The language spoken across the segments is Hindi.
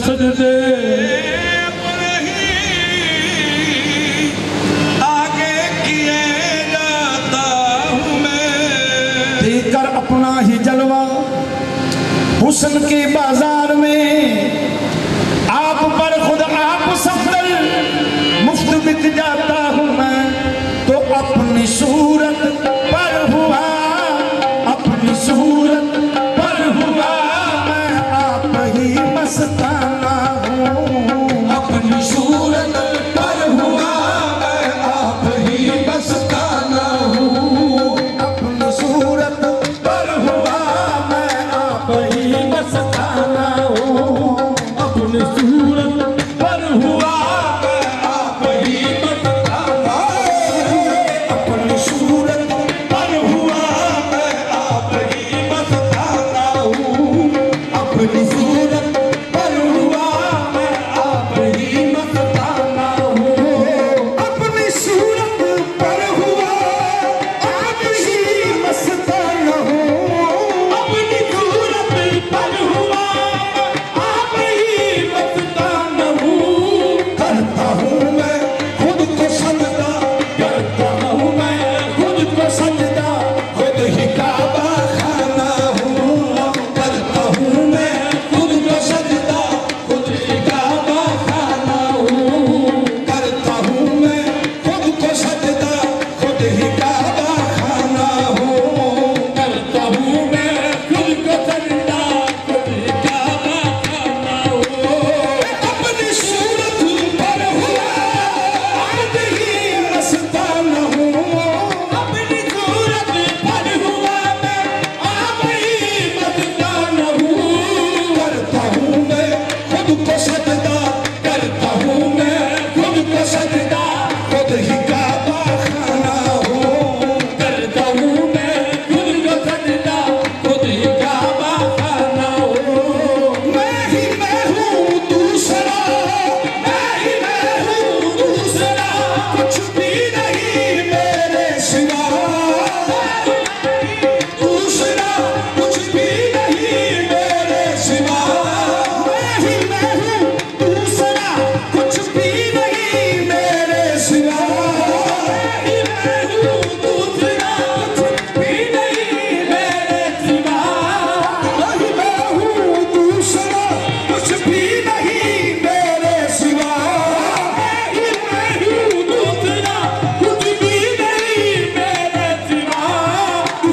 सजदे आगे किए जाता हूँ मैं, देकर अपना ही जलवा हुस्न के बाजार में, आप पर खुद आप सफदर मुफ्त बिक जाता हूँ मैं। तो अपनी सूरत पर हुआ, अपनी सूरत पर हुआ मैं आप ही मस्ताना हूँ। अपनी सूरत पर हुआ मैं आप ही मस्ताना हूँ। अपनी सूरत पर हुआ मैं आप ही मस्ताना हूँ। अपनी सूरत पर हुआ मैं आप ही मस्ताना हूँ। अपनी सूरत पर हुआ मैं आप ही मस्ताना हूँ। अपनी सूरत पर हुआ मैं आप ही मस्ताना हूँ। अपनी सूरत पर हुआ आप ही मस्ताना हूँ। अपनी सूरत पर हुआ आप ही मस्ताना हूँ। करता हूँ मैं खुद को सजदा, करता हूँ मैं खुद को सजदा, खुद ही काबा खाना हूँ। करता हूँ मैं खुद को सजदा, खुद ही काबा खाना हूँ। करता हूँ मैं खुद को सजदा, खुद ही काबा खाना हूँ। करता हूँ मैं खुद को सजदा, खुद ही काबा खाना हूँ। अपनी सूरत पर हुआ आज ही मस्ताना हूँ। अपनी सूरत पर हुआ मैं आप ही मस्ताना हूँ। करता हूँ मैं खुद को सजदा, करता हूँ मैं खुद को सजदा, खुद ही काबा खाना हूँ। करता हूँ मैं खुद को सजदा, खुद ही काबा खाना हूँ। मैं हूँ दूसरा, मैं हूँ दूसरा, कुछ भी नहीं मेरे सिवा। दूसरा कुछ भी नहीं मेरे सिवा। मैं हूँ दूसरा, कुछ भी नहीं मेरे सिवा। मैं हूँ दूसरा, कुछ भी नहीं मेरे सिवा। मैं हूँ दूसरा, कुछ भी नहीं मेरे सिवा। मैं हूँ दूसरा, कुछ भी नहीं मेरे सिवा।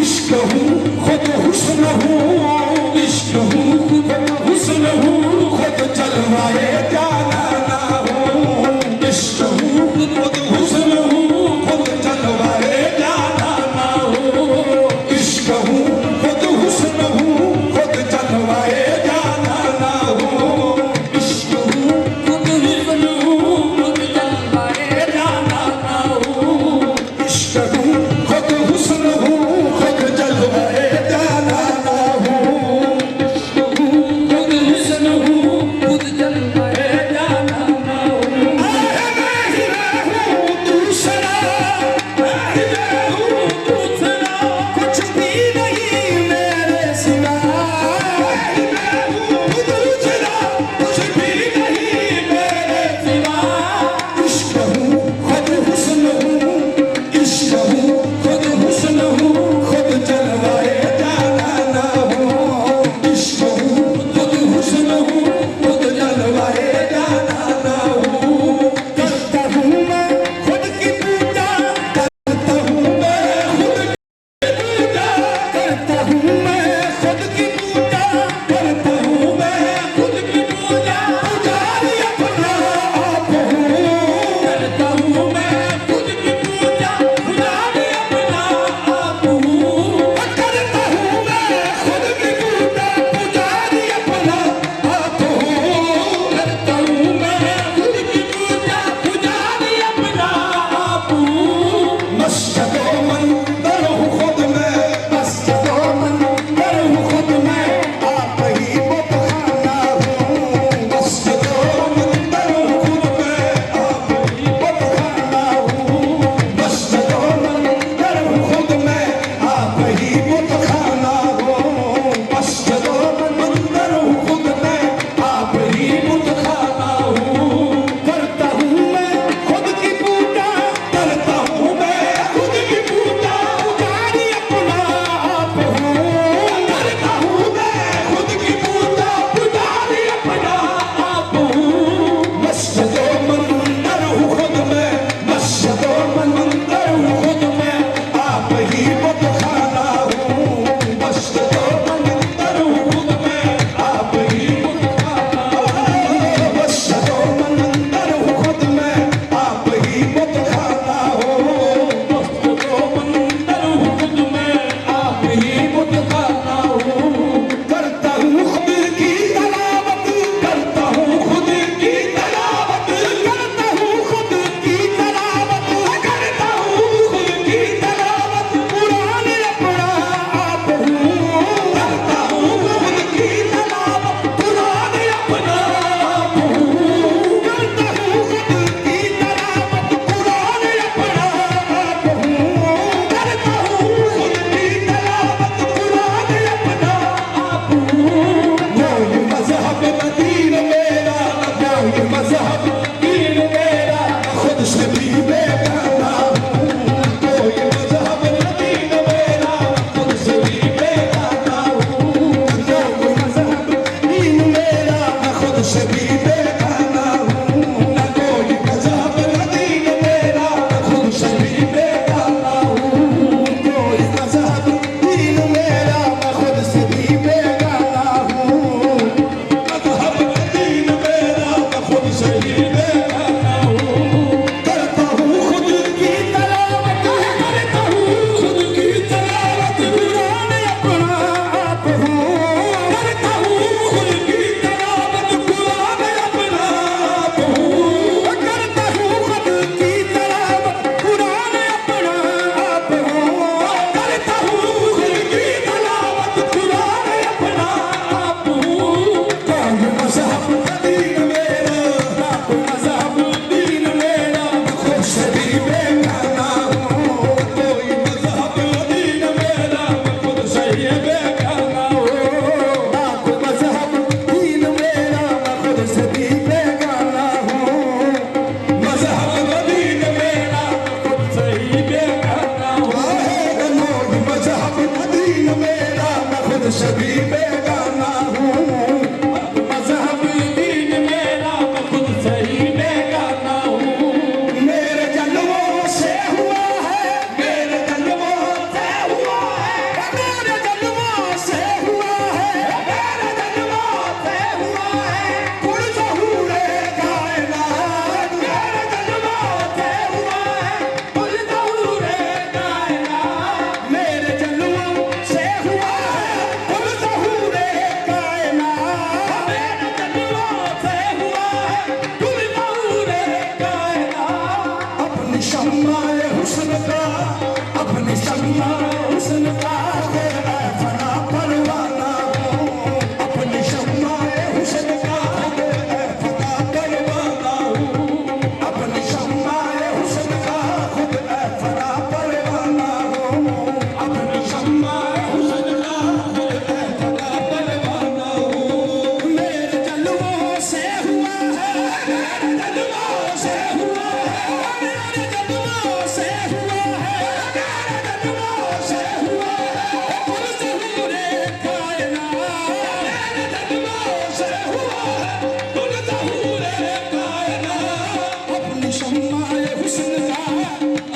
इश्क हूँ खुद हुस्न हूँ, इश्क हूँ खुद हुस्न हूँ, खुद जलवाए जाना हूँ। इश्क हूँ खुद हुस्न हूँ, खुद जलवाए जाना हूँ। इश्क हूँ खुद हुस्न हूँ, खुद जलवाए जाना हूँ। इश्क हूँ खुद हुस्न हूँ, खुद जलवाए जाना हूँ। इश्क हूँ खुद हुस्न हूँ, खुद जलवाए जाना हूँ। इश्क हूँ खुद हुस्न हूँ, खुद जलवाए जाना हूँ। मैं हूँ दूसरा, मैं हूँ दूसरा, कुछ भी नहीं मेरे सिवा। मैं हूँ दूसरा, कुछ भी नहीं मेरे सिवा। इश्क हूँ खुद हुस्न हूँ, इश्क हूँ खुद हुस्न हूँ, खुद जलवाए जाना हूँ। इश्क हूँ खुद हुस्न हूँ, खुद जलवाए जाना हूँ। करता हूँ मैं खुद की पूजा, करता हूँ मैं खुद करता हूँ मैं खुद की पूजा। करता हूँ मैं खुद की पूजा। पुजारी अपना आप हूँ। करता हूँ मैं खुद की पूजा, पुजारी अपना आप हूँ। करता हूँ मैं खुद की पूजा, पुजारी अपना आप हूँ। करता हूँ मैं खुद की पूजा, पुजारी अपना आप हूँ। मस्जिद व मंदिर हूँ खुद मैं, मस्जिद व मंदिर हूँ खुद मैं, आप ही बुतखाना हूँ। मस्जिद व मंदिर हूँ खुद मैं, आप ही बुतखाना हूँ। मस्जिद व मंदिर हूँ खुद मैं, आप ही बुतखाना हूँ। मस्जिद व मंदिर हूँ खुद मैं, आप ही बुत भी बेगाना हूँ मजहबी दीन मेरा मैं खुद से ही बेगाना हूँ मेरे जन्मों से हुआ है मेरे जन्मों से हुआ है मेरे जन्मों से हुआ है मेरे जन्मों से हुआ है कुल ज़हूरे कायनात मेरे जन्मों से हुआ है कुल ज़हूरे कायनात मेरे जन्मों से हुआ है कुल ज़हूरे कायनात मेरे जन्मों से हुआ है कुल ज़हूरे कायनात अपनी शम्माए हुस्न का अपनी शम्माए हुस्न का खुद है फना परवाना हूँ अपनी शम्माए हुस्न का खुद है फना परवाना हूँ अपनी शम्माए हुस्न का खुद है फना परवाना हूँ अपनी शम्माए हुस्न का खुद है फना परवाना हूँ मेरे जन्मों से हुआ है मेरे जन्मों से हुआ है मेरे जन्मों से हुआ है मेरे जन्मों से हुआ है कुल ज़हूरे कायनात मेरे जन्मों से हुआ है कुल ज़हूरे कायनात अपनी शम्माए हुस्न का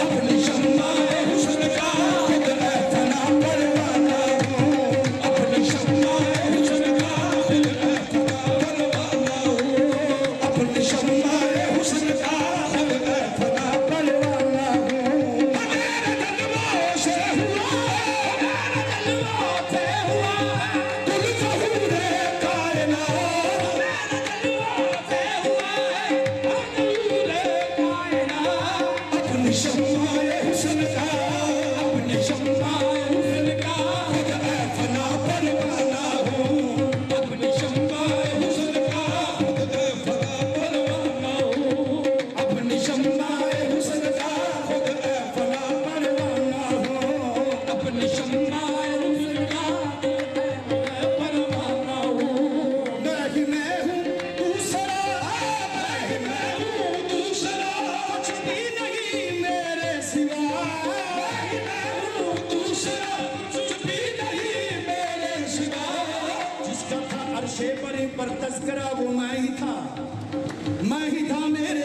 अपनी शम्माए हुस्न का खुद है फना परवाना हूँ अपनी शम्माए हुस्न का खुद है फना परवाना हूँ अपनी शम्माए हुस्न का खुद है फना परवाना हूँ मेरे जन्मों से हुआ है मेरे जन्मों से हुआ है कुल ज़हूरे कायनात मेरे जन्मों से हुआ है कुल ज़हूरे कायनात अपनी शम्माए हुस्न का अपनी शम्माए हुस्न का खुद है फना परवाना हूँ अपनी शम्माए हुस्न का खुद है फना परवाना हूँ अपनी शम्माए हुस्न का खुद है फना परवाना हूँ अपनी शम्माए हुस्न का खुद है परवाना हूँ मैं ही मैं हूँ दूसरा मैं ही मैं हूँ दूसरा कुछ भी नहीं मेरे सिवा मैं ही मैं हूँ दूसरा कुछ भी नहीं मेरे सिवा जिसका था अर्शे परे पर तज़किरा वो मैं ही था मेरे